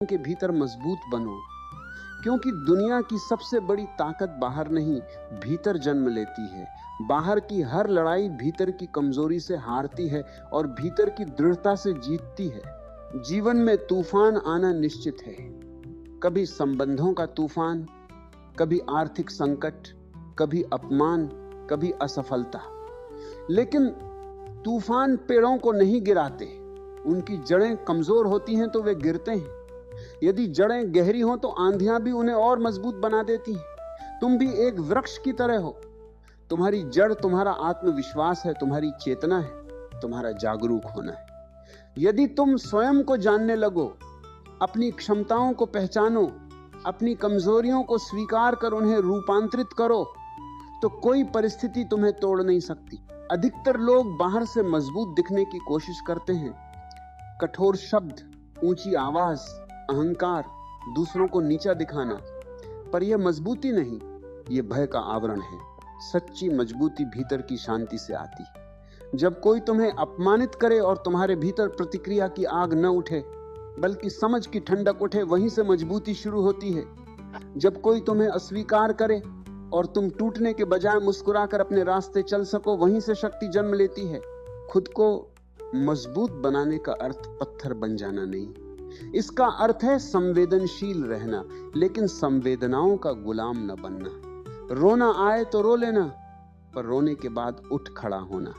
के भीतर मजबूत बनो, क्योंकि दुनिया की सबसे बड़ी ताकत बाहर नहीं, भीतर जन्म लेती है। बाहर की हर लड़ाई भीतर की कमजोरी से हारती है और भीतर की दृढ़ता से जीतती है। जीवन में तूफान आना निश्चित है, कभी संबंधों का तूफान, कभी आर्थिक संकट, कभी अपमान, कभी असफलता। लेकिन तूफान पेड़ों को नहीं गिराते, उनकी जड़ें कमजोर होती हैं तो वे गिरते हैं। यदि जड़ें गहरी हों तो आंधियां भी उन्हें और मजबूत बना देती हैं। तुम भी एक वृक्ष की तरह हो। तुम्हारी जड़ तुम्हारा आत्मविश्वास है, तुम्हारी चेतना है, तुम्हारा जागरूक होना है। यदि तुम स्वयं को जानने लगो, अपनी क्षमताओं को पहचानो, अपनी कमजोरियों को स्वीकार कर उन्हें रूपांतरित करो, तो कोई परिस्थिति तुम्हें तोड़ नहीं सकती। अधिकतर लोग बाहर से मजबूत दिखने की कोशिश करते हैं। कठोर शब्द, ऊंची आवाज, अहंकार, दूसरों को नीचा दिखाना, पर यह मजबूती नहीं, यह भय का आवरण है। सच्ची मजबूती भीतर की शांति से आती है। जब कोई तुम्हें अपमानित करे और तुम्हारे भीतर प्रतिक्रिया की आग न उठे, बल्कि समझ की ठंडक उठे, वहीं से मजबूती शुरू होती है। जब कोई तुम्हें अस्वीकार करे और तुम टूटने के बजाय मुस्कुराकर अपने रास्ते चल सको, वहीं से शक्ति जन्म लेती है। खुद को मजबूत बनाने का अर्थ पत्थर बन जाना नहीं, इसका अर्थ है संवेदनशील रहना, लेकिन संवेदनाओं का गुलाम न बनना। रोना आए तो रो लेना, पर रोने के बाद उठ खड़ा होना।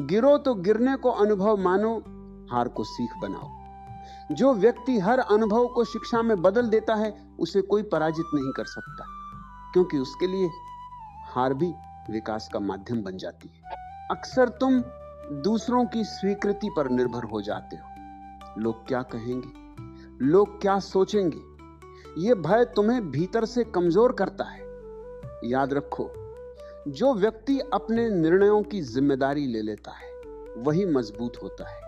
गिरो तो गिरने को अनुभव मानो, हार को सीख बनाओ। जो व्यक्ति हर अनुभव को शिक्षा में बदल देता है, उसे कोई पराजित नहीं कर सकता, क्योंकि उसके लिए हार भी विकास का माध्यम बन जाती है। अक्सर तुम दूसरों की स्वीकृति पर निर्भर हो जाते हो। लोग क्या कहेंगे, लोग क्या सोचेंगे, यह भय तुम्हें भीतर से कमजोर करता है। याद रखो, जो व्यक्ति अपने निर्णयों की जिम्मेदारी ले लेता है, वही मजबूत होता है।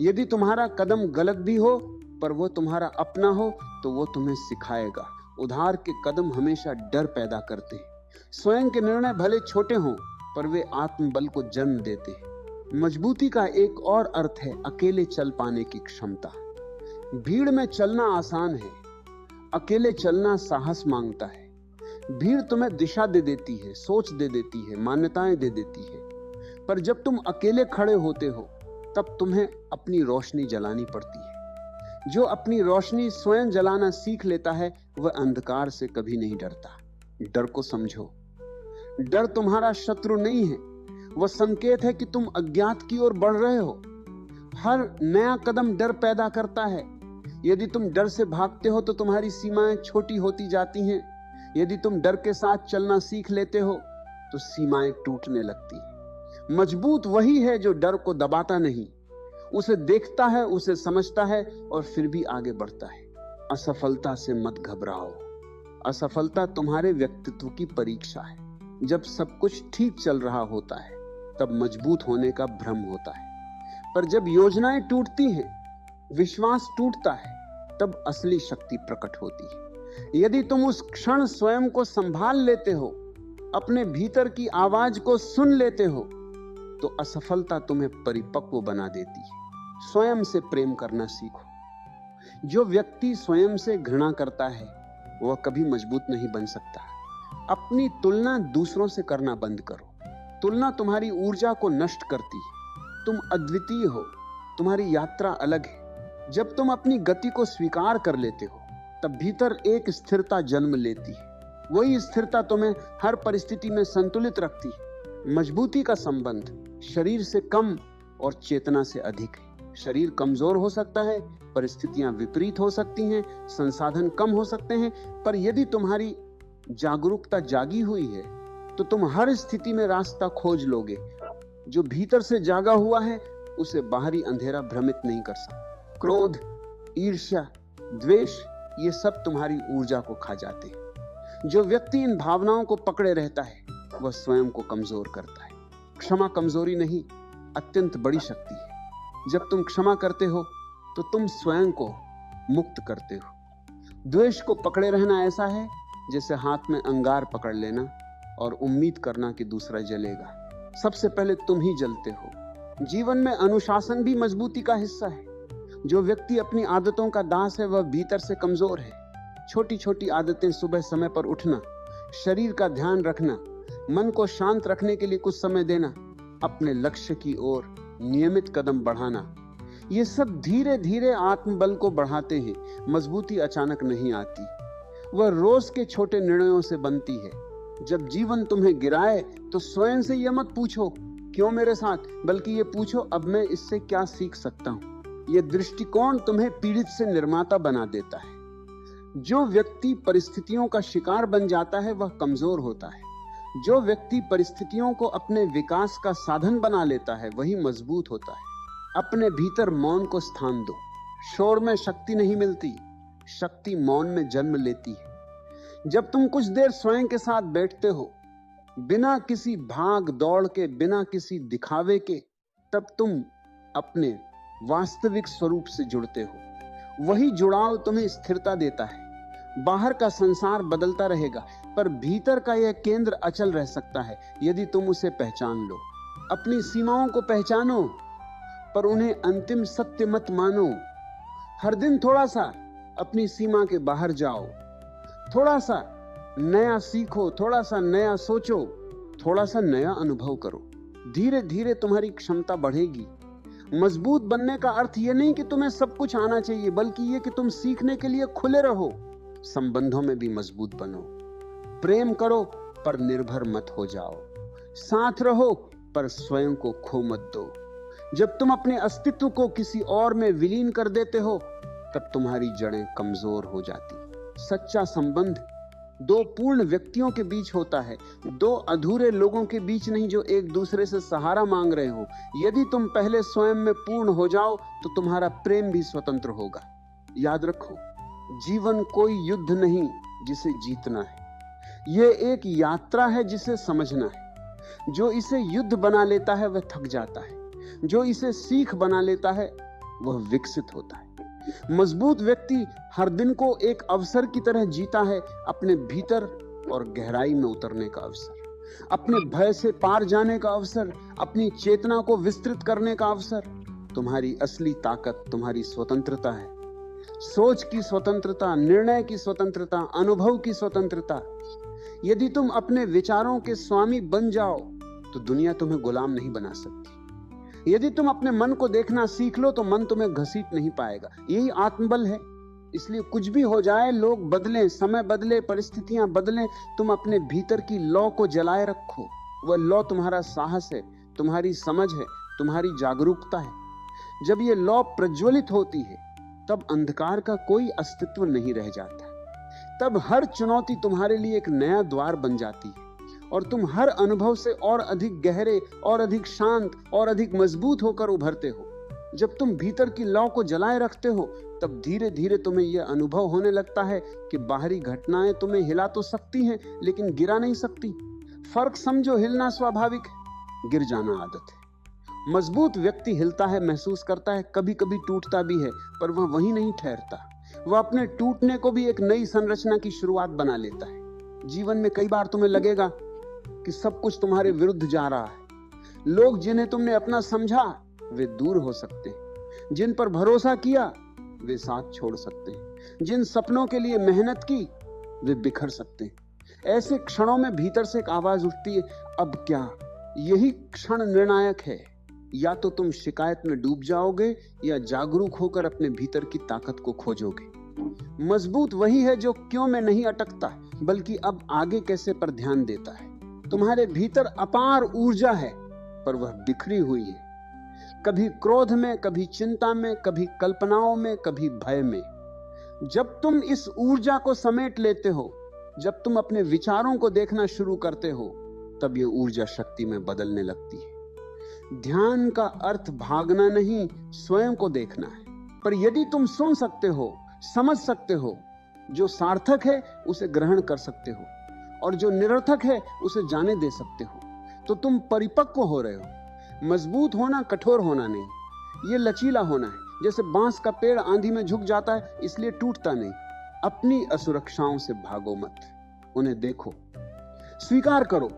यदि तुम्हारा कदम गलत भी हो, पर वो तुम्हारा अपना हो, तो वो तुम्हें सिखाएगा। उधार के कदम हमेशा डर पैदा करते हैं। स्वयं के निर्णय भले छोटे हों, पर वे आत्मबल को जन्म देते हैं। मजबूती का एक और अर्थ है अकेले चल पाने की क्षमता। भीड़ में चलना आसान है, अकेले चलना साहस मांगता है। भीड़ तुम्हें दिशा दे देती है, सोच दे देती है, मान्यताएं दे देती है, पर जब तुम अकेले खड़े होते हो, तब तुम्हें अपनी रोशनी जलानी पड़ती है। जो अपनी रोशनी स्वयं जलाना सीख लेता है, वह अंधकार से कभी नहीं डरता। डर को समझो, डर तुम्हारा शत्रु नहीं है, वह संकेत है कि तुम अज्ञात की ओर बढ़ रहे हो। हर नया कदम डर पैदा करता है। यदि तुम डर से भागते हो तो तुम्हारी सीमाएं छोटी होती जाती हैं। यदि तुम डर के साथ चलना सीख लेते हो तो सीमाएं टूटने लगती हैं। मजबूत वही है जो डर को दबाता नहीं, उसे देखता है, उसे समझता है और फिर भी आगे बढ़ता है। असफलता से मत घबराओ। असफलता तुम्हारे व्यक्तित्व की परीक्षा है। जब सब कुछ ठीक चल रहा होता है, तब मजबूत होने का भ्रम होता है, पर जब योजनाएं टूटती हैं, विश्वास टूटता है, तब असली शक्ति प्रकट होती है। यदि तुम उस क्षण स्वयं को संभाल लेते हो, अपने भीतर की आवाज को सुन लेते हो, तो असफलता तुम्हें परिपक्व बना देती है। स्वयं से प्रेम करना सीखो। जो व्यक्ति स्वयं से घृणा करता है, वह कभी मजबूत नहीं बन सकता। अपनी तुलना दूसरों से करना बंद करो। तुलना तुम्हारी ऊर्जा को नष्ट करती है। तुम अद्वितीय हो, तुम्हारी यात्रा अलग है। जब तुम अपनी गति को स्वीकार कर लेते हो, तब भीतर एक स्थिरता जन्म लेती है। वही स्थिरता तुम्हें हर परिस्थिति में संतुलित रखती है। मजबूती का संबंध शरीर से कम और चेतना से अधिक है। शरीर कमजोर हो सकता है, परिस्थितियां विपरीत हो सकती हैं, संसाधन कम हो सकते हैं, पर यदि तुम्हारी जागरूकता जागी हुई है, तो तुम हर स्थिति में रास्ता खोज लोगे। जो भीतर से जागा हुआ है, उसे बाहरी अंधेरा भ्रमित नहीं कर सकता। क्रोध, ईर्ष्या, द्वेष, ये सब तुम्हारी ऊर्जा को खा जाते हैं। जो व्यक्ति इन भावनाओं को पकड़े रहता है, वह स्वयं को कमजोर करता है। क्षमा कमजोरी नहीं, अत्यंत बड़ी शक्ति है। जब तुम क्षमा करते हो, तो तुम स्वयं को मुक्त करते हो। द्वेष को पकड़े रहना ऐसा है जैसे हाथ में अंगार पकड़ लेना और उम्मीद करना कि दूसरा जलेगा। सबसे पहले तुम ही जलते हो। जीवन में अनुशासन भी मजबूती का हिस्सा है। जो व्यक्ति अपनी आदतों का दास है वह भीतर से कमजोर है। छोटी छोटी आदतें, सुबह समय पर उठना, शरीर का ध्यान रखना, मन को शांत रखने के लिए कुछ समय देना, अपने लक्ष्य की ओर नियमित कदम बढ़ाना, ये सब धीरे धीरे आत्मबल को बढ़ाते हैं। मजबूती अचानक नहीं आती, वह रोज के छोटे निर्णयों से बनती है। जब जीवन तुम्हें गिराए तो स्वयं से यह मत पूछो क्यों मेरे साथ, बल्कि ये पूछो अब मैं इससे क्या सीख सकता हूं। यह दृष्टिकोण तुम्हें पीड़ित से निर्माता बना देता है। जो व्यक्ति परिस्थितियों का शिकार बन जाता है वह कमजोर होता है। जो व्यक्ति परिस्थितियों को अपने विकास का साधन बना लेता है वही मजबूत होता है। अपने भीतर मौन को स्थान दो। शोर में शक्ति नहीं मिलती, शक्ति मौन में जन्म लेती है। जब तुम कुछ देर स्वयं के साथ बैठते हो, बिना किसी भाग दौड़ के, बिना किसी दिखावे के, तब तुम अपने वास्तविक स्वरूप से जुड़ते हो। वही जुड़ाव तुम्हें स्थिरता देता है। बाहर का संसार बदलता रहेगा, पर भीतर का यह केंद्र अचल रह सकता है यदि तुम उसे पहचान लो। अपनी सीमाओं को पहचानो, पर उन्हें अंतिम सत्य मत मानो। हर दिन थोड़ा सा अपनी सीमा के बाहर जाओ, थोड़ा सा नया सीखो, थोड़ा सा नया सोचो, थोड़ा सा नया अनुभव करो। धीरे धीरे तुम्हारी क्षमता बढ़ेगी। मजबूत बनने का अर्थ यह नहीं कि तुम्हें सब कुछ आना चाहिए, बल्कि यह कि तुम सीखने के लिए खुले रहो। संबंधों में भी मजबूत बनो। प्रेम करो पर निर्भर मत हो जाओ। साथ रहो पर स्वयं को खो मत दो। जब तुम अपने अस्तित्व को किसी और में विलीन कर देते हो तब तुम्हारी जड़ें कमजोर हो जाती। सच्चा संबंध दो पूर्ण व्यक्तियों के बीच होता है, दो अधूरे लोगों के बीच नहीं जो एक दूसरे से सहारा मांग रहे हो। यदि तुम पहले स्वयं में पूर्ण हो जाओ तो तुम्हारा प्रेम भी स्वतंत्र होगा। याद रखो, जीवन कोई युद्ध नहीं जिसे जीतना है, यह एक यात्रा है जिसे समझना है। जो इसे युद्ध बना लेता है वह थक जाता है, जो इसे सीख बना लेता है वह विकसित होता है। मजबूत व्यक्ति हर दिन को एक अवसर की तरह जीता है, अपने भीतर और गहराई में उतरने का अवसर, अपने भय से पार जाने का अवसर, अपनी चेतना को विस्तृत करने का अवसर। तुम्हारी असली ताकत तुम्हारी स्वतंत्रता है। सोच की स्वतंत्रता, निर्णय की स्वतंत्रता, अनुभव की स्वतंत्रता। यदि तुम अपने विचारों के स्वामी बन जाओ तो दुनिया तुम्हें गुलाम नहीं बना सकती। यदि तुम अपने मन को देखना सीख लो तो मन तुम्हें घसीट नहीं पाएगा। यही आत्मबल है। इसलिए कुछ भी हो जाए, लोग बदलें, समय बदले, परिस्थितियां बदलें, तुम अपने भीतर की लौ को जलाए रखो। वह लौ तुम्हारा साहस है, तुम्हारी समझ है, तुम्हारी जागरूकता है। जब ये लौ प्रज्वलित होती है तब अंधकार का कोई अस्तित्व नहीं रह जाता। तब हर चुनौती तुम्हारे लिए एक नया द्वार बन जाती है और तुम हर अनुभव से और अधिक गहरे, और अधिक शांत, और अधिक मजबूत होकर उभरते हो। जब तुम भीतर की लौ को जलाए रखते हो तब धीरे धीरे तुम्हें यह अनुभव होने लगता है कि बाहरी घटनाएं तुम्हें हिला तो सकती हैं लेकिन गिरा नहीं सकती। फर्क समझो, हिलना स्वाभाविक है, गिर जाना आदत है। मजबूत व्यक्ति हिलता है, महसूस करता है, कभी कभी टूटता भी है, पर वह वहीं नहीं ठहरता। वह अपने टूटने को भी एक नई संरचना की शुरुआत बना लेता है। जीवन में कई बार तुम्हें लगेगा कि सब कुछ तुम्हारे विरुद्ध जा रहा है। लोग जिन्हें तुमने अपना समझा वे दूर हो सकते हैं, जिन पर भरोसा किया वे साथ छोड़ सकते हैं, जिन सपनों के लिए मेहनत की वे बिखर सकते हैं। ऐसे क्षणों में भीतर से एक आवाज उठती है, अब क्या? यही क्षण निर्णायक है। या तो तुम शिकायत में डूब जाओगे या जागरूक होकर अपने भीतर की ताकत को खोजोगे। मजबूत वही है जो क्यों में नहीं अटकता, बल्कि अब आगे कैसे पर ध्यान देता है। तुम्हारे भीतर अपार ऊर्जा है, पर वह बिखरी हुई है, कभी क्रोध में, कभी चिंता में, कभी कल्पनाओं में, कभी भय में। जब तुम इस ऊर्जा को समेट लेते हो, जब तुम अपने विचारों को देखना शुरू करते हो, तब यह ऊर्जा शक्ति में बदलने लगती है। ध्यान का अर्थ भागना नहीं, स्वयं को देखना है। पर यदि तुम सुन सकते हो, समझ सकते हो, जो सार्थक है उसे ग्रहण कर सकते हो और जो निरर्थक है उसे जाने दे सकते हो, तो तुम परिपक्व हो रहे हो। मजबूत होना कठोर होना नहीं, ये लचीला होना है। जैसे बांस का पेड़ आंधी में झुक जाता है इसलिए टूटता नहीं। अपनी असुरक्षाओं से भागो मत, उन्हें देखो। स्वीकार करो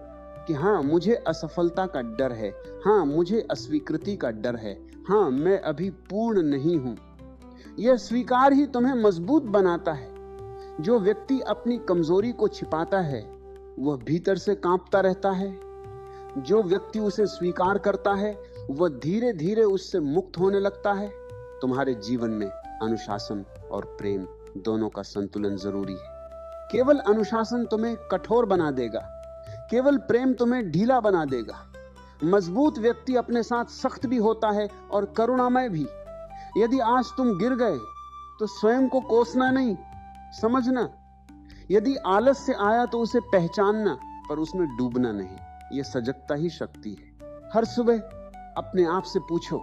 कि हाँ, मुझे असफलता का डर है, हाँ, मुझे अस्वीकृति का डर है, हाँ, मैं अभी पूर्ण नहीं हूं। यह स्वीकार ही तुम्हें मजबूत बनाता है। जो व्यक्ति अपनी कमजोरी को छिपाता है वह भीतर से कांपता रहता है। जो व्यक्ति उसे स्वीकार करता है वह धीरे धीरे उससे मुक्त होने लगता है। तुम्हारे जीवन में अनुशासन और प्रेम दोनों का संतुलन जरूरी है। केवल अनुशासन तुम्हें कठोर बना देगा, केवल प्रेम तुम्हें ढीला बना देगा। मजबूत व्यक्ति अपने साथ सख्त भी होता है और करुणामय भी। यदि आज तुम गिर गए तो स्वयं को कोसना नहीं, समझना। यदि आलस्य आया तो उसे पहचानना, पर उसमें डूबना नहीं। यह सजगता ही शक्ति है। हर सुबह अपने आप से पूछो,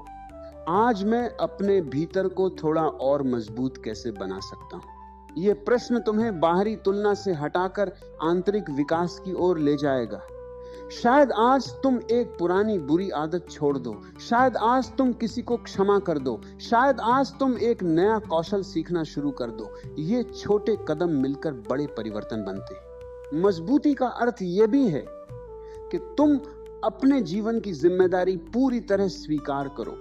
आज मैं अपने भीतर को थोड़ा और मजबूत कैसे बना सकता हूं। यह प्रश्न तुम्हें बाहरी तुलना से हटाकर आंतरिक विकास की ओर ले जाएगा। शायद आज तुम एक पुरानी बुरी आदत छोड़ दो, शायद आज तुम किसी को क्षमा कर दो, शायद आज तुम एक नया कौशल सीखना शुरू कर दो। ये छोटे कदम मिलकर बड़े परिवर्तन बनते हैं। मजबूती का अर्थ यह भी है कि तुम अपने जीवन की जिम्मेदारी पूरी तरह स्वीकार करो।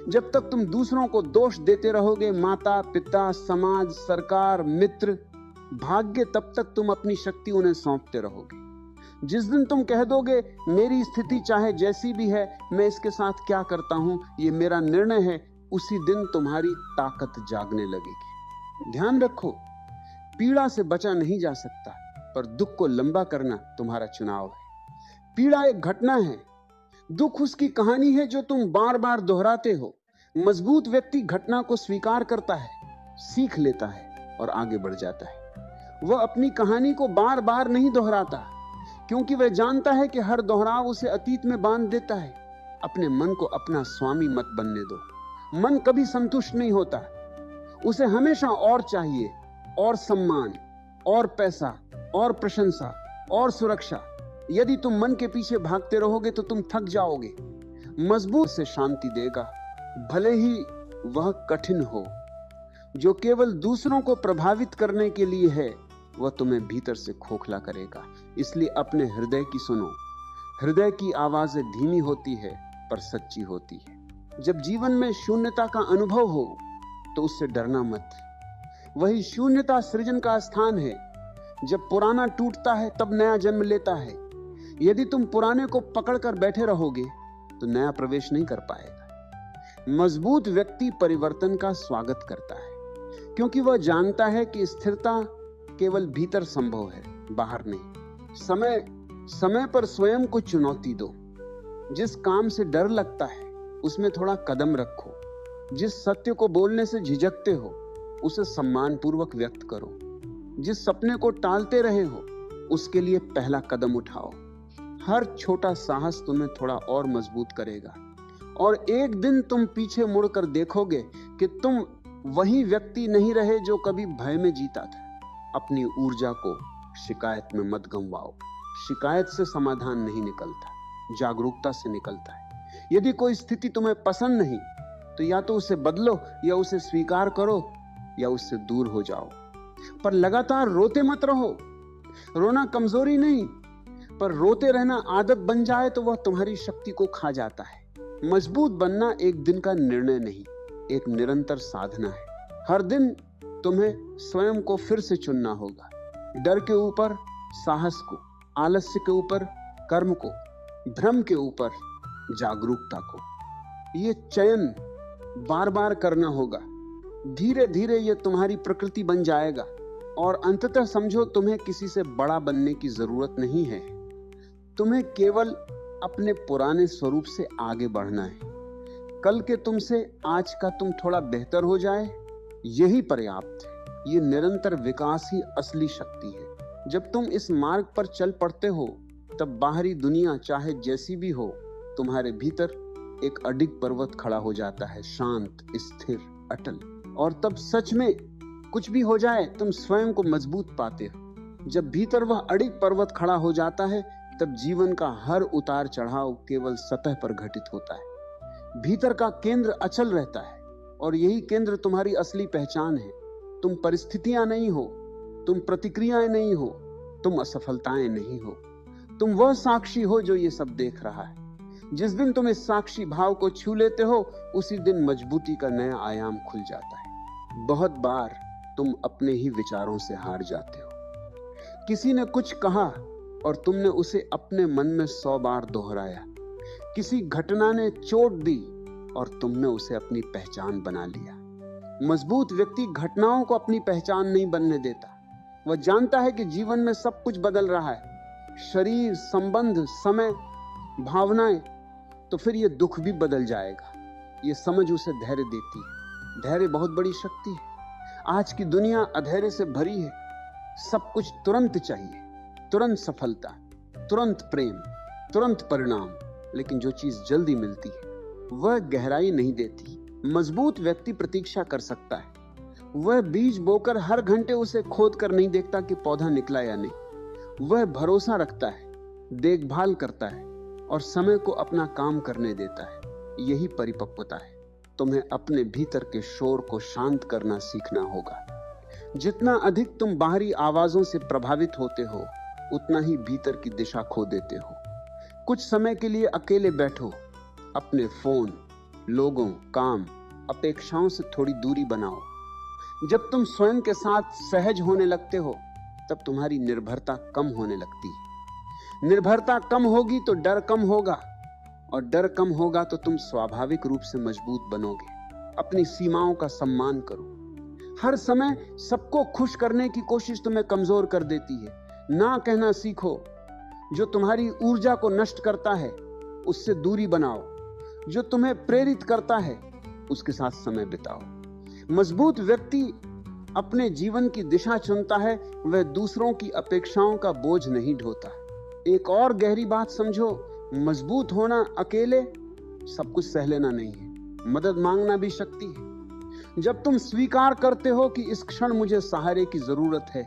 जब तक तुम दूसरों को दोष देते रहोगे, माता पिता, समाज, सरकार, मित्र, भाग्य, तब तक तुम अपनी शक्ति उन्हें सौंपते रहोगे। जिस दिन तुम कह दोगे मेरी स्थिति चाहे जैसी भी है, मैं इसके साथ क्या करता हूं, ये मेरा निर्णय है, उसी दिन तुम्हारी ताकत जागने लगेगी। ध्यान रखो, पीड़ा से बचा नहीं जा सकता, पर दुख को लंबा करना तुम्हारा चुनाव है। पीड़ा एक घटना है, दुख उसकी कहानी है जो तुम बार बार दोहराते हो। मजबूत व्यक्ति घटना को स्वीकार करता है, सीख लेता है और आगे बढ़ जाता है। वह अपनी कहानी को बार बार नहीं दोहराता, क्योंकि वह जानता है कि हर दोहराव उसे अतीत में बांध देता है। अपने मन को अपना स्वामी मत बनने दो। मन कभी संतुष्ट नहीं होता, उसे हमेशा और चाहिए, और सम्मान, और पैसा, और प्रशंसा, और सुरक्षा। यदि तुम मन के पीछे भागते रहोगे तो तुम थक जाओगे। मजबूत से शांति देगा, भले ही वह कठिन हो। जो केवल दूसरों को प्रभावित करने के लिए है, वह तुम्हें भीतर से खोखला करेगा। इसलिए अपने हृदय की सुनो। हृदय की आवाजें धीमी होती है पर सच्ची होती है। जब जीवन में शून्यता का अनुभव हो तो उससे डरना मत। वही शून्यता सृजन का स्थान है। जब पुराना टूटता है तब नया जन्म लेता है। यदि तुम पुराने को पकड़कर बैठे रहोगे तो नया प्रवेश नहीं कर पाएगा। मजबूत व्यक्ति परिवर्तन का स्वागत करता है, क्योंकि वह जानता है कि स्थिरता केवल भीतर संभव है, बाहर नहीं। समय पर स्वयं को चुनौती दो। जिस काम से डर लगता है उसमें थोड़ा कदम रखो। जिस सत्य को बोलने से झिझकते हो उसे सम्मान पूर्वक व्यक्त करो। जिस सपने को टालते रहे हो उसके लिए पहला कदम उठाओ। हर छोटा साहस तुम्हें थोड़ा और मजबूत करेगा, और एक दिन तुम पीछे मुड़कर देखोगे कि तुम वही व्यक्ति नहीं रहे जो कभी भय में जीता था। अपनी ऊर्जा को शिकायत में मत गंवाओ। शिकायत से समाधान नहीं निकलता, जागरूकता से निकलता है। यदि कोई स्थिति तुम्हें पसंद नहीं तो या तो उसे बदलो, या उसे स्वीकार करो, या उससे दूर हो जाओ। पर लगातार रोते मत रहो। रोना कमजोरी नहीं, पर रोते रहना आदत बन जाए तो वह तुम्हारी शक्ति को खा जाता है। मजबूत बनना एक दिन का निर्णय नहीं, एक निरंतर साधना है। हर दिन तुम्हें स्वयं को फिर से चुनना होगा। डर के ऊपर साहस को, आलस्य के ऊपर कर्म को, भ्रम के ऊपर जागरूकता को। ये चयन बार बार करना होगा। धीरे धीरे ये तुम्हारी प्रकृति बन जाएगा, और अंततः समझो, तुम्हें किसी से बड़ा बनने की जरूरत नहीं है। तुम्हें केवल अपने पुराने स्वरूप से आगे बढ़ना है। कल के तुमसे आज का तुम थोड़ा बेहतर हो जाए, यही पर्याप्त है। ये निरंतर विकास ही असली शक्ति है। जब तुम इस मार्ग पर चल पड़ते हो तब बाहरी दुनिया चाहे जैसी भी हो, तुम्हारे भीतर एक अडिग पर्वत खड़ा हो जाता है, शांत, स्थिर, अटल। और तब सच में कुछ भी हो जाए तुम स्वयं को मजबूत पाते हो। जब भीतर वह अडिग पर्वत खड़ा हो जाता है तब जीवन का हर उतार चढ़ाव केवल सतह पर घटित होता है। भीतर का केंद्र अचल रहता है, और यही केंद्र तुम्हारी असली पहचान है। तुम परिस्थितियां नहीं हो, तुम प्रतिक्रियाएं नहीं हो, तुम असफलताएं नहीं हो। तुम वह साक्षी हो जो ये सब देख रहा है। जिस दिन तुम इस साक्षी भाव को छू लेते हो उसी दिन मजबूती का नया आयाम खुल जाता है। बहुत बार तुम अपने ही विचारों से हार जाते हो। किसी ने कुछ कहा और तुमने उसे अपने मन में 100 बार दोहराया। किसी घटना ने चोट दी और तुमने उसे अपनी पहचान बना लिया। मजबूत व्यक्ति घटनाओं को अपनी पहचान नहीं बनने देता। वह जानता है कि जीवन में सब कुछ बदल रहा है, शरीर, संबंध, समय, भावनाएं। तो फिर यह दुख भी बदल जाएगा। यह समझ उसे धैर्य देती है। धैर्य बहुत बड़ी शक्ति है। आज की दुनिया अधैर्य से भरी है। सब कुछ तुरंत चाहिए, तुरंत सफलता, तुरंत प्रेम, तुरंत परिणाम। लेकिन जो चीज जल्दी मिलती है वह गहराई नहीं देती। मजबूत व्यक्ति प्रतीक्षा कर सकता है। वह बीज बोकर हर घंटे उसे खोद कर नहीं देखता कि पौधा निकला या नहीं। वह भरोसा रखता है, देखभाल करता है और समय को अपना काम करने देता है। यही परिपक्वता है। तुम्हें अपने भीतर के शोर को शांत करना सीखना होगा। जितना अधिक तुम बाहरी आवाजों से प्रभावित होते हो, उतना ही भीतर की दिशा खो देते हो। कुछ समय के लिए अकेले बैठो। अपने फोन, लोगों, काम, अपेक्षाओं से थोड़ी दूरी बनाओ। जब तुम स्वयं के साथ सहज होने लगते हो, तब तुम्हारी निर्भरता कम होने लगती है। निर्भरता कम होगी तो डर कम होगा, और डर कम होगा तो तुम स्वाभाविक रूप से मजबूत बनोगे। अपनी सीमाओं का सम्मान करो। हर समय सबको खुश करने की कोशिश तुम्हें कमजोर कर देती है। ना कहना सीखो। जो तुम्हारी ऊर्जा को नष्ट करता है, उससे दूरी बनाओ। जो तुम्हें प्रेरित करता है, उसके साथ समय बिताओ। मजबूत व्यक्ति अपने जीवन की दिशा चुनता है। वह दूसरों की अपेक्षाओं का बोझ नहीं ढोता। एक और गहरी बात समझो, मजबूत होना अकेले सब कुछ सह लेना नहीं है। मदद मांगना भी शक्ति है। जब तुम स्वीकार करते हो कि इस क्षण मुझे सहारे की जरूरत है,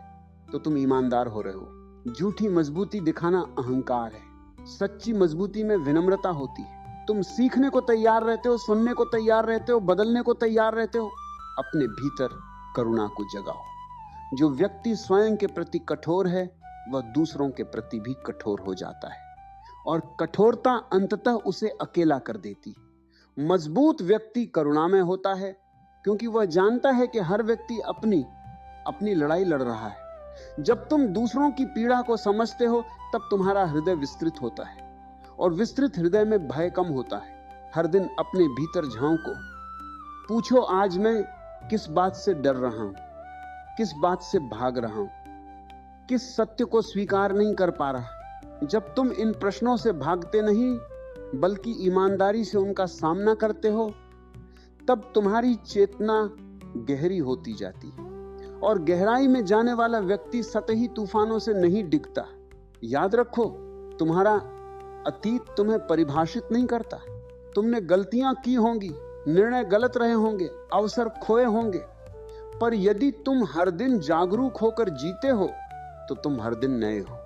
तो तुम ईमानदार हो रहे हो। झूठी मजबूती दिखाना अहंकार है। सच्ची मजबूती में विनम्रता होती है। तुम सीखने को तैयार रहते हो, सुनने को तैयार रहते हो, बदलने को तैयार रहते हो। अपने भीतर करुणा को जगाओ। जो व्यक्ति स्वयं के प्रति कठोर है, वह दूसरों के प्रति भी कठोर हो जाता है, और कठोरता अंततः उसे अकेला कर देती। मजबूत व्यक्ति करुणामय होता है, क्योंकि वह जानता है कि हर व्यक्ति अपनी लड़ाई लड़ रहा है। जब तुम दूसरों की पीड़ा को समझते हो, तब तुम्हारा हृदय विस्तृत होता है, और विस्तृत हृदय में भय कम होता है। हर दिन अपने भीतर झांको। पूछो, आज मैं किस बात से डर रहा हूं, किस बात से भाग रहा हूं, किस सत्य को स्वीकार नहीं कर पा रहा। जब तुम इन प्रश्नों से भागते नहीं बल्कि ईमानदारी से उनका सामना करते हो, तब तुम्हारी चेतना गहरी होती जाती है। और गहराई में जाने वाला व्यक्ति सतही तूफानों से नहीं डिगता। याद रखो, तुम्हारा अतीत तुम्हें परिभाषित नहीं करता। तुमने गलतियां की होंगी, निर्णय गलत रहे होंगे, अवसर खोए होंगे, पर यदि तुम हर दिन जागरूक होकर जीते हो, तो तुम हर दिन नए हो।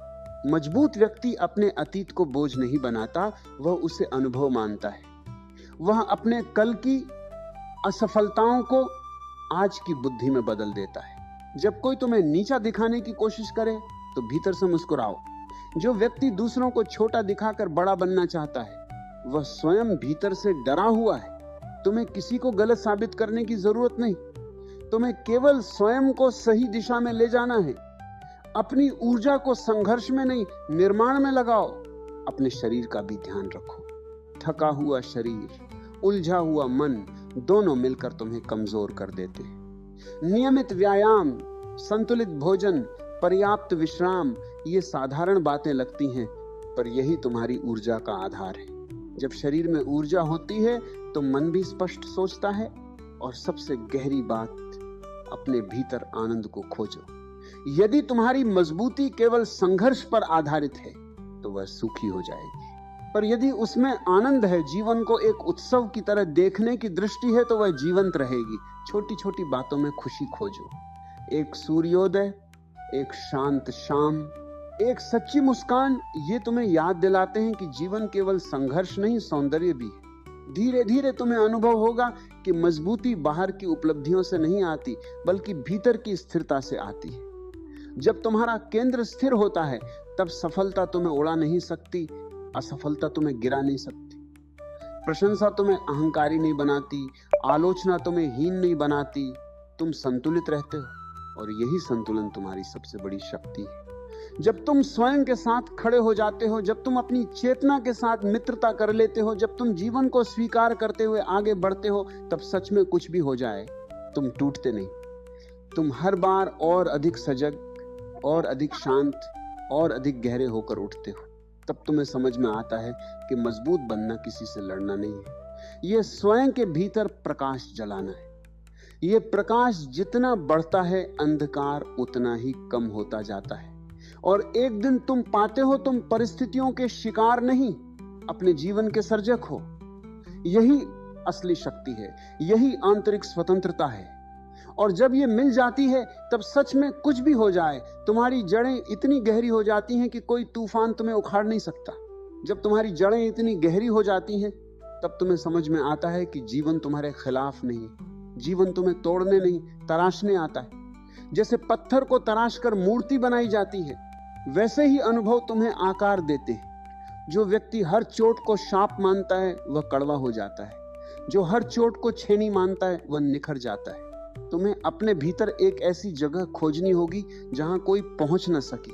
मजबूत व्यक्ति अपने अतीत को बोझ नहीं बनाता, वह उसे अनुभव मानता है। वह अपने कल की असफलताओं को आज की बुद्धि में बदल देता है। जब कोई तुम्हें नीचा दिखाने की कोशिश करे, तो भीतर से मुस्कुराओ। जो व्यक्ति दूसरों को छोटा दिखाकर बड़ा बनना चाहता है, वह स्वयं भीतर से डरा हुआ है। तुम्हें किसी को गलत साबित करने की जरूरत नहीं। तुम्हें केवल स्वयं को सही दिशा में ले जाना है। अपनी ऊर्जा को संघर्ष में नहीं, निर्माण में लगाओ। अपने शरीर का भी ध्यान रखो। थका हुआ शरीर, उलझा हुआ मन, दोनों मिलकर तुम्हें कमजोर कर देते हैं। नियमित व्यायाम, संतुलित भोजन, पर्याप्त विश्राम, ये साधारण बातें लगती हैं, पर यही तुम्हारी ऊर्जा का आधार है। जब शरीर में ऊर्जा होती है, तो मन भी स्पष्ट सोचता है। और सबसे गहरी बात, अपने भीतर आनंद को खोजो। यदि तुम्हारी मजबूती केवल संघर्ष पर आधारित है, तो वह सूखी हो जाएगी। पर यदि उसमें आनंद है, जीवन को एक उत्सव की तरह देखने की दृष्टि है, तो वह जीवंत रहेगी। छोटी छोटी बातों में खुशी खोजो। एक सूर्योदय, एक शांत शाम, एक सच्ची मुस्कान, ये तुम्हें याद दिलाते हैं कि जीवन केवल संघर्ष नहीं, सौंदर्य भी है। धीरे धीरे तुम्हें अनुभव होगा कि मजबूती बाहर की उपलब्धियों से नहीं आती, बल्कि भीतर की स्थिरता से आती है। जब तुम्हारा केंद्र स्थिर होता है, तब सफलता तुम्हें उड़ा नहीं सकती, असफलता तुम्हें गिरा नहीं सकती। प्रशंसा तुम्हें अहंकारी नहीं बनाती, आलोचना तुम्हें हीन नहीं बनाती। तुम संतुलित रहते हो और यही संतुलन तुम्हारी सबसे बड़ी शक्ति है। जब तुम स्वयं के साथ खड़े हो जाते हो, जब तुम अपनी चेतना के साथ मित्रता कर लेते हो, जब तुम जीवन को स्वीकार करते हुए आगे बढ़ते हो, तब सच में कुछ भी हो जाए तुम टूटते नहीं। तुम हर बार और अधिक सजग, और अधिक शांत, और अधिक गहरे होकर उठते हो। तब तुम्हें समझ में आता है कि मजबूत बनना किसी से लड़ना नहीं है, यह स्वयं के भीतर प्रकाश जलाना है। यह प्रकाश जितना बढ़ता है, अंधकार उतना ही कम होता जाता है। और एक दिन तुम पाते हो तुम परिस्थितियों के शिकार नहीं, अपने जीवन के सर्जक हो। यही असली शक्ति है, यही आंतरिक स्वतंत्रता है। और जब ये मिल जाती है, तब सच में कुछ भी हो जाए, तुम्हारी जड़ें इतनी गहरी हो जाती हैं कि कोई तूफान तुम्हें उखाड़ नहीं सकता। जब तुम्हारी जड़ें इतनी गहरी हो जाती हैं, तब तुम्हें समझ में आता है कि जीवन तुम्हारे खिलाफ नहीं, जीवन तुम्हें तोड़ने नहीं, तराशने आता है। जैसे पत्थर को तराश कर मूर्ति बनाई जाती है, वैसे ही अनुभव तुम्हें आकार देते हैं। जो व्यक्ति हर चोट को शाप मानता है, वह कड़वा हो जाता है। जो हर चोट को छेनी मानता है, वह निखर जाता है। तुम्हें अपने भीतर एक ऐसी जगह खोजनी होगी जहां कोई पहुंच न सके,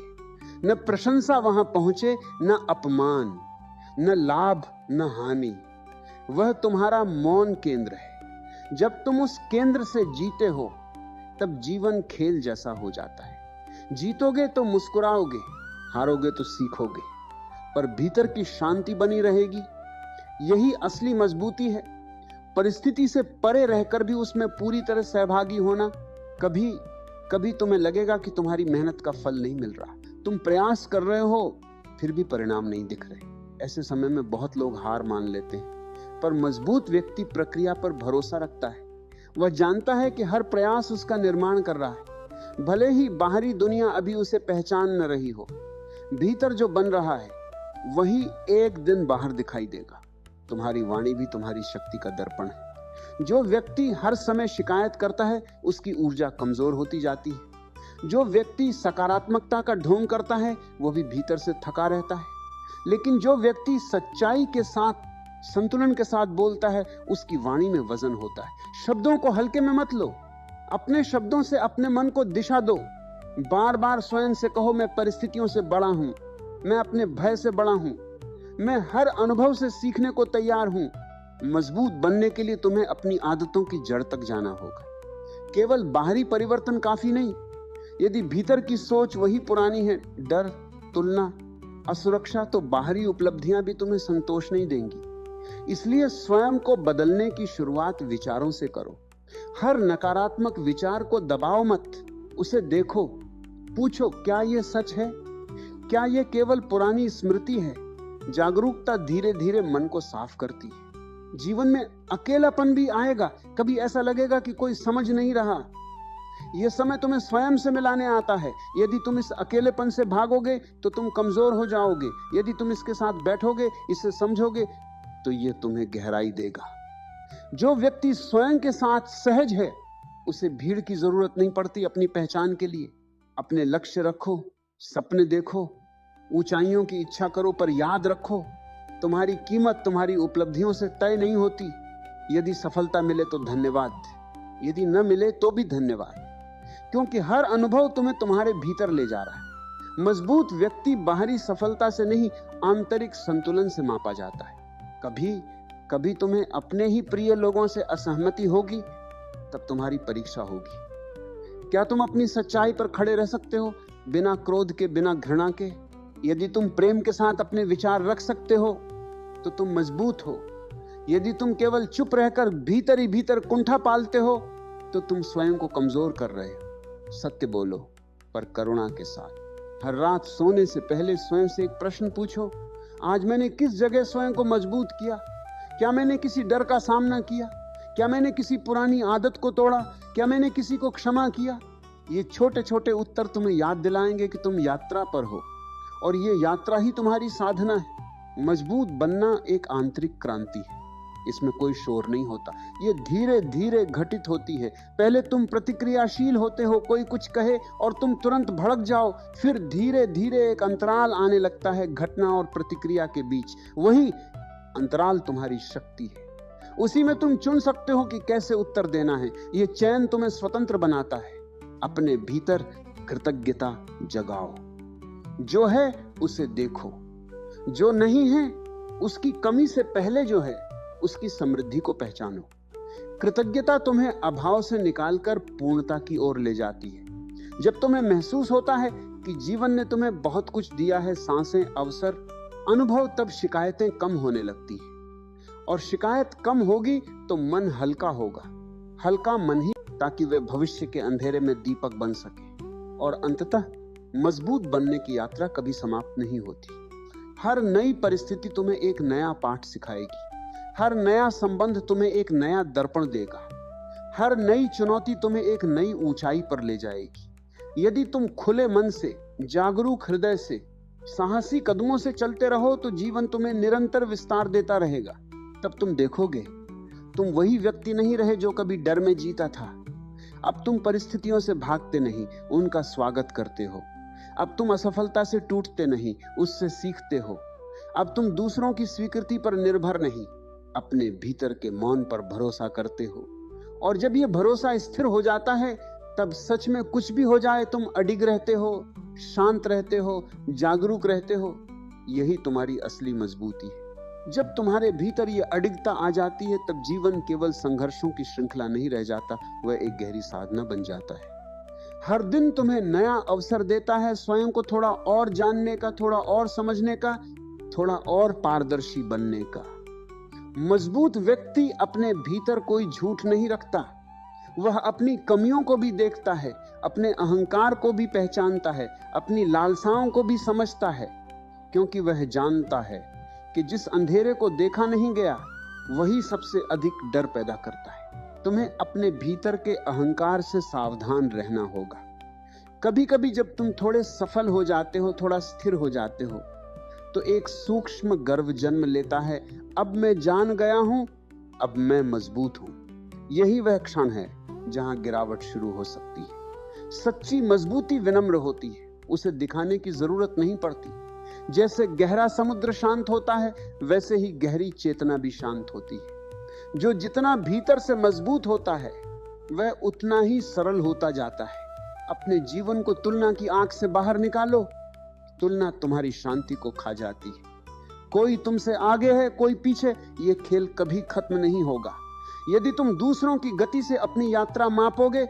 न प्रशंसा वहां पहुंचे, न अपमान, न लाभ, न हानि। वह तुम्हारा मौन केंद्र है। जब तुम उस केंद्र से जीते हो, तब जीवन खेल जैसा हो जाता है। जीतोगे तो मुस्कुराओगे, हारोगे तो सीखोगे, पर भीतर की शांति बनी रहेगी। यही असली मजबूती है। परिस्थिति से परे रहकर भी उसमें पूरी तरह सहभागी होना। कभी कभी तुम्हें लगेगा कि तुम्हारी मेहनत का फल नहीं मिल रहा, तुम प्रयास कर रहे हो फिर भी परिणाम नहीं दिख रहे। ऐसे समय में बहुत लोग हार मान लेते हैं, पर मजबूत व्यक्ति प्रक्रिया पर भरोसा रखता है। वह जानता है कि हर प्रयास उसका निर्माण कर रहा है। भले ही बाहरी दुनिया अभी उसे पहचान न रही हो, भीतर जो बन रहा है वही एक दिन बाहर दिखाई देगा। तुम्हारी वाणी भी तुम्हारी शक्ति का दर्पण है। जो व्यक्ति हर समय शिकायत करता है, उसकी ऊर्जा कमजोर होती जाती है। जो व्यक्ति सकारात्मकता का ढोंग करता है, वो भी भीतर से थका रहता है। लेकिन जो व्यक्ति सच्चाई के साथ, संतुलन के साथ बोलता है, उसकी वाणी में वजन होता है। शब्दों को हल्के में मत लो, अपने शब्दों से अपने मन को दिशा दो। बार बार स्वयं से कहो, मैं परिस्थितियों से बड़ा हूं, मैं अपने भय से बड़ा हूं, मैं हर अनुभव से सीखने को तैयार हूं। मजबूत बनने के लिए तुम्हें अपनी आदतों की जड़ तक जाना होगा। केवल बाहरी परिवर्तन काफी नहीं। यदि भीतर की सोच वही पुरानी है, डर, तुलना, असुरक्षा, तो बाहरी उपलब्धियां भी तुम्हें संतोष नहीं देंगी। इसलिए स्वयं को बदलने की शुरुआत विचारों से करो। हर नकारात्मक विचार को दबाओ मत, उसे देखो, पूछो, क्या यह सच है? क्या यह केवल पुरानी स्मृति है? जागरूकता धीरे धीरे मन को साफ करती है। जीवन में अकेलापन भी आएगा, कभी ऐसा लगेगा कि कोई समझ नहीं रहा। यह समय तुम्हें स्वयं से मिलाने आता है। यदि तुम इस अकेलेपन से भागोगे तो तुम कमजोर हो जाओगे। यदि तुम इसके साथ बैठोगे, इसे समझोगे, तो यह तुम्हें गहराई देगा। जो व्यक्ति स्वयं के साथ सहज है, उसे भीड़ की जरूरत नहीं पड़ती अपनी पहचान के लिए। अपने लक्ष्य रखो, सपने देखो, ऊंचाइयों की इच्छा करो, पर याद रखो, तुम्हारी कीमत तुम्हारी उपलब्धियों से तय नहीं होती। यदि सफलता मिले तो धन्यवाद, यदि न मिले तो भी धन्यवाद, क्योंकि हर अनुभव तुम्हें तुम्हारे भीतर ले जा रहा है। मजबूत व्यक्ति बाहरी सफलता से नहीं, आंतरिक संतुलन से मापा जाता है। कभी कभी तुम्हें अपने ही प्रिय लोगों से असहमति होगी, तब तुम्हारी परीक्षा होगी। क्या तुम अपनी सच्चाई पर खड़े रह सकते हो, बिना क्रोध के, बिना घृणा के? यदि तुम प्रेम के साथ अपने विचार रख सकते हो, तो तुम मजबूत हो। यदि तुम केवल चुप रहकर भीतर ही भीतर कुंठा पालते हो, तो तुम स्वयं को कमजोर कर रहे हो। सत्य बोलो, पर करुणा के साथ। हर रात सोने से पहले स्वयं से एक प्रश्न पूछो, आज मैंने किस जगह स्वयं को मजबूत किया? क्या मैंने किसी डर का सामना किया? क्या मैंने किसी पुरानी आदत को तोड़ा? क्या मैंने किसी को क्षमा किया? ये छोटे छोटे उत्तर तुम्हें याद दिलाएंगे कि तुम यात्रा पर हो, और ये यात्रा ही तुम्हारी साधना है। मजबूत बनना एक आंतरिक क्रांति है, इसमें कोई शोर नहीं होता। ये धीरे धीरे घटित होती है। पहले तुम प्रतिक्रियाशील होते हो, कोई कुछ कहे और तुम तुरंत भड़क जाओ, फिर धीरे धीरे एक अंतराल आने लगता है घटना और प्रतिक्रिया के बीच। वही अंतराल तुम्हारी शक्ति है। उसी में तुम चुन सकते हो कि कैसे उत्तर देना है। यह चयन तुम्हें स्वतंत्र बनाता है। अपने भीतर कृतज्ञता जगाओ। जो है उसे देखो, जो नहीं है उसकी कमी से पहले जो है उसकी समृद्धि को पहचानो। कृतज्ञता तुम्हें अभाव से निकालकर पूर्णता की ओर ले जाती है। जब तुम्हें महसूस होता है कि जीवन ने तुम्हें बहुत कुछ दिया है, सांसें, अवसर, अनुभव, तब शिकायतें कम होने लगती हैं। और शिकायत कम होगी तो मन हल्का होगा। हल्का मन ही, ताकि वे भविष्य के अंधेरे में दीपक बन सके। और अंततः मजबूत बनने की यात्रा कभी समाप्त नहीं होती। हर नई परिस्थिति तुम्हें एक नया पाठ सिखाएगी। हर नया संबंध तुम्हें एक नया दर्पण देगा। हर नई चुनौती तुम्हें एक नई ऊंचाई पर ले जाएगी। यदि तुम खुले मन से, जागरूक हृदय से, साहसी कदमों से चलते रहो तो जीवन तुम्हें निरंतर विस्तार देता रहेगा। तब तुम देखोगे तुम वही व्यक्ति नहीं रहे जो कभी डर में जीता था। अब तुम परिस्थितियों से भागते नहीं, उनका स्वागत करते हो। अब तुम असफलता से टूटते नहीं, उससे सीखते हो। अब तुम दूसरों की स्वीकृति पर निर्भर नहीं, अपने भीतर के मौन पर भरोसा करते हो। और जब यह भरोसा स्थिर हो जाता है तब सच में कुछ भी हो जाए तुम अडिग रहते हो, शांत रहते हो, जागरूक रहते हो। यही तुम्हारी असली मजबूती है। जब तुम्हारे भीतर ये अडिगता आ जाती है तब जीवन केवल संघर्षों की श्रृंखला नहीं रह जाता, वह एक गहरी साधना बन जाता है। हर दिन तुम्हें नया अवसर देता है स्वयं को थोड़ा और जानने का, थोड़ा और समझने का, थोड़ा और पारदर्शी बनने का। मजबूत व्यक्ति अपने भीतर कोई झूठ नहीं रखता। वह अपनी कमियों को भी देखता है, अपने अहंकार को भी पहचानता है, अपनी लालसाओं को भी समझता है, क्योंकि वह जानता है कि जिस अंधेरे को देखा नहीं गया वही सबसे अधिक डर पैदा करता है। तुम्हें अपने भीतर के अहंकार से सावधान रहना होगा। कभी कभी जब तुम थोड़े सफल हो जाते हो, थोड़ा स्थिर हो जाते हो, तो एक सूक्ष्म गर्व जन्म लेता है। अब मैं जान गया हूं, अब मैं मजबूत हूं। यही वह क्षण है जहां गिरावट शुरू हो सकती है। सच्ची मजबूती विनम्र होती है, उसे दिखाने की जरूरत नहीं पड़ती। जैसे गहरा समुद्र शांत होता है वैसे ही गहरी चेतना भी शांत होती है। जो जितना भीतर से मजबूत होता है वह उतना ही सरल होता जाता है। अपने जीवन को तुलना की आंख से बाहर निकालो। तुलना तुम्हारी शांति को खा जाती है। कोई तुमसे आगे है, कोई पीछे, ये खेल कभी खत्म नहीं होगा। यदि तुम दूसरों की गति से अपनी यात्रा मापोगे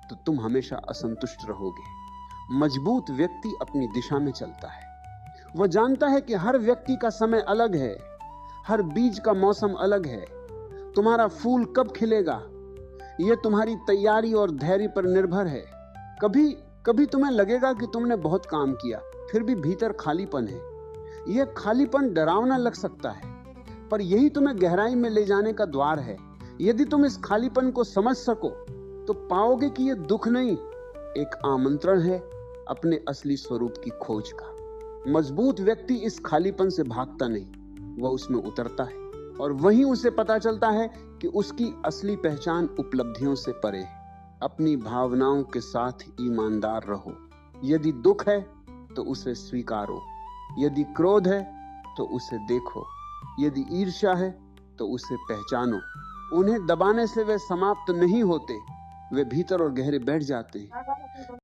तो तुम हमेशा असंतुष्ट रहोगे। मजबूत व्यक्ति अपनी दिशा में चलता है। वह जानता है कि हर व्यक्ति का समय अलग है, हर बीज का मौसम अलग है। तुम्हारा फूल कब खिलेगा यह तुम्हारी तैयारी और धैर्य पर निर्भर है। कभी कभी तुम्हें लगेगा कि तुमने बहुत काम किया, फिर भी भीतर खालीपन है। यह खालीपन डरावना लग सकता है, पर यही तुम्हें गहराई में ले जाने का द्वार है। यदि तुम इस खालीपन को समझ सको तो पाओगे कि यह दुख नहीं, एक आमंत्रण है अपने असली स्वरूप की खोज का। मजबूत व्यक्ति इस खालीपन से भागता नहीं, वह उसमें उतरता है और वहीं उसे पता चलता है कि उसकी असली पहचान उपलब्धियों से परे है। अपनी भावनाओं के साथ ईमानदार रहो। यदि दुख है तो उसे स्वीकारो, यदि क्रोध है तो उसे देखो, यदि ईर्ष्या है तो उसे पहचानो। उन्हें दबाने से वे समाप्त नहीं होते, वे भीतर और गहरे बैठ जाते हैं।